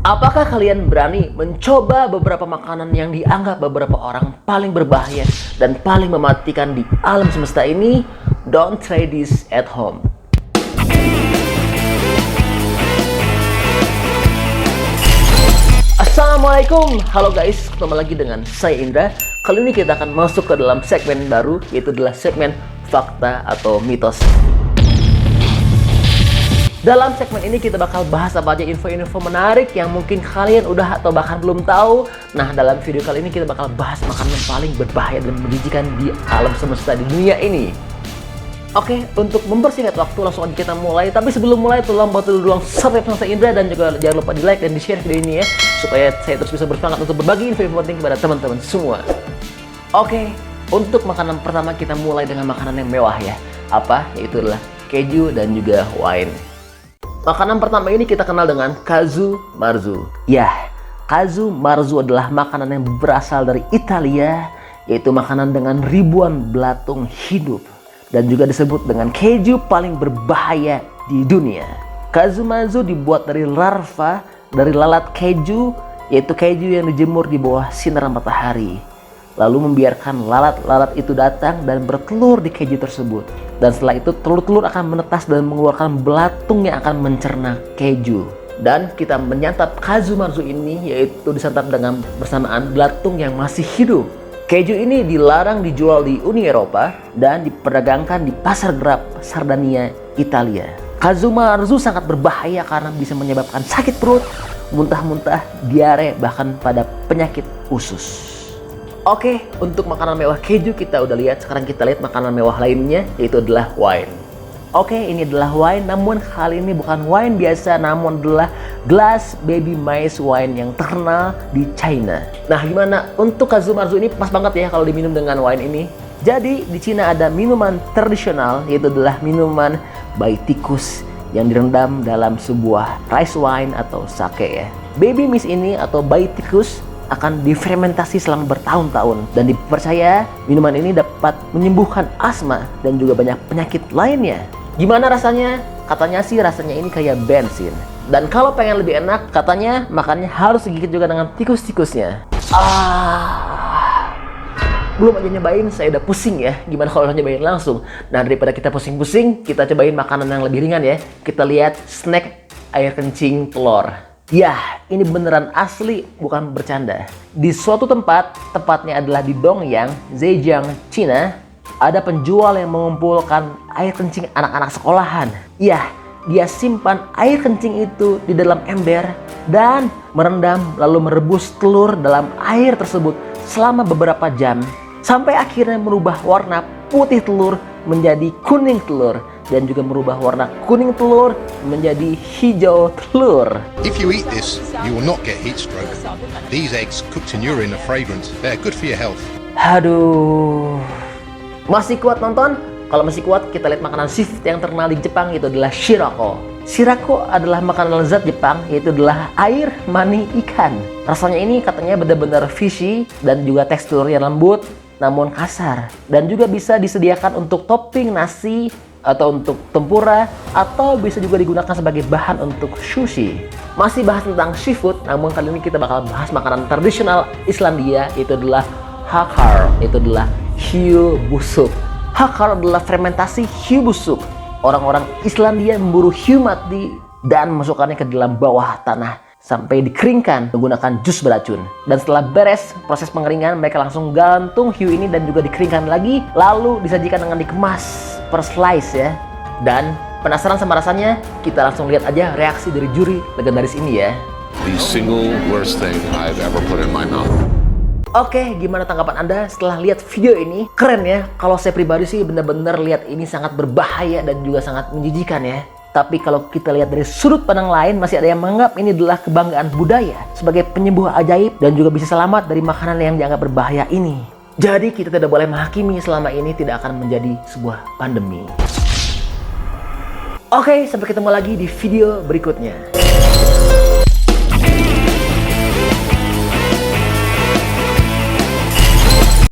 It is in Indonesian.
Apakah kalian berani mencoba beberapa makanan yang dianggap beberapa orang paling berbahaya dan paling mematikan di alam semesta ini? Don't try this at home. Assalamualaikum, halo guys, ketemu lagi dengan saya Indra. Kali ini kita akan masuk ke dalam segmen baru, yaitu adalah segmen fakta atau mitos. Dalam segmen ini kita bakal bahas apa aja info-info menarik yang mungkin kalian udah atau bahkan belum tahu. Nah, dalam video kali ini kita bakal bahas makanan paling berbahaya dan menjijikan di alam semesta di dunia ini. Oke, untuk mempersingkat waktu langsung aja kita mulai. Tapi sebelum mulai tolong bantu dulu subscribe sama saya Indra dan juga jangan lupa di like dan di share video ini ya, supaya saya terus bisa bersemangat untuk berbagi info-info penting kepada teman-teman semua. Oke, untuk makanan pertama kita mulai dengan makanan yang mewah ya. Apa? Yaitu adalah keju dan juga wine. Makanan pertama ini kita kenal dengan casu marzu. Ya, casu marzu adalah makanan yang berasal dari Italia, yaitu makanan dengan ribuan belatung hidup dan juga disebut dengan keju paling berbahaya di dunia. Casu marzu dibuat dari larva dari lalat keju, yaitu keju yang dijemur di bawah sinar matahari, lalu membiarkan lalat-lalat itu datang dan bertelur di keju tersebut. Dan setelah itu telur-telur akan menetas dan mengeluarkan belatung yang akan mencerna keju. Dan kita menyantap casu marzu ini, yaitu disantap dengan bersamaan belatung yang masih hidup. Keju ini dilarang dijual di Uni Eropa dan diperdagangkan di pasar gelap Sardinia, Italia. Casu marzu sangat berbahaya karena bisa menyebabkan sakit perut, muntah-muntah, diare, bahkan pada penyakit usus. Oke, untuk makanan mewah keju kita udah lihat. Sekarang kita lihat makanan mewah lainnya, yaitu adalah wine. Oke, ini adalah wine, namun kali ini bukan wine biasa, namun adalah glass baby maize wine yang terkenal di China. Nah, gimana? Untuk casu marzu ini pas banget ya kalau diminum dengan wine ini. Jadi, di Cina ada minuman tradisional, yaitu adalah minuman bayi tikus yang direndam dalam sebuah rice wine atau sake ya. Baby maize ini atau bayi tikus akan difermentasi selama bertahun-tahun dan dipercaya minuman ini dapat menyembuhkan asma dan juga banyak penyakit lainnya. Gimana rasanya? Katanya sih rasanya ini kayak bensin. Dan kalau pengen lebih enak, katanya makannya harus digigit juga dengan tikus-tikusnya. Belum aja nyobain, saya udah pusing ya. Gimana kalau nyobain langsung? Nah, daripada kita pusing-pusing, kita cobain makanan yang lebih ringan ya. Kita lihat snack air kencing telur. Ya, ini beneran asli, bukan bercanda. Di suatu tempat, tepatnya adalah di Dongyang, Zhejiang, Cina, ada penjual yang mengumpulkan air kencing anak-anak sekolahan. Ya, dia simpan air kencing itu di dalam ember dan merendam lalu merebus telur dalam air tersebut selama beberapa jam sampai akhirnya merubah warna putih telur menjadi kuning telur dan juga merubah warna kuning telur menjadi hijau telur. If you eat this, you will not get heat stroke. These eggs cooked in urine are fragrant. They're good for your health. Aduh. Masih kuat nonton? Kalau masih kuat, kita lihat makanan seafood yang terkenal di Jepang, itu adalah shirako. Shirako adalah makanan lezat Jepang, yaitu adalah air mani ikan. Rasanya ini katanya benar-benar fishy dan juga tekstur yang lembut namun kasar, dan juga bisa disediakan untuk topping nasi atau untuk tempura, atau bisa juga digunakan sebagai bahan untuk sushi. Masih bahas tentang seafood, namun kali ini kita bakal bahas makanan tradisional Islandia, yaitu adalah hakar, yaitu adalah hiu busuk. Hakar adalah fermentasi hiu busuk. Orang-orang Islandia memburu hiu mati dan memasukkannya ke dalam bawah tanah sampai dikeringkan menggunakan jus beracun. Dan setelah beres proses pengeringan, mereka langsung gantung hiu ini dan juga dikeringkan lagi, lalu disajikan dengan dikemas per slice ya. Dan penasaran sama rasanya? Kita langsung lihat aja reaksi dari juri legendaris ini ya. The single worst thing I've ever put in my mouth. Oke, gimana tanggapan Anda setelah lihat video ini? Keren ya? Kalau saya pribadi sih bener-bener lihat ini sangat berbahaya dan juga sangat menjijikan ya. Tapi kalau kita lihat dari sudut pandang lain, masih ada yang menganggap ini adalah kebanggaan budaya sebagai penyembuh ajaib dan juga bisa selamat dari makanan yang dianggap berbahaya ini. Jadi kita tidak boleh menghakimi selama ini tidak akan menjadi sebuah pandemi. Oke, sampai ketemu lagi di video berikutnya.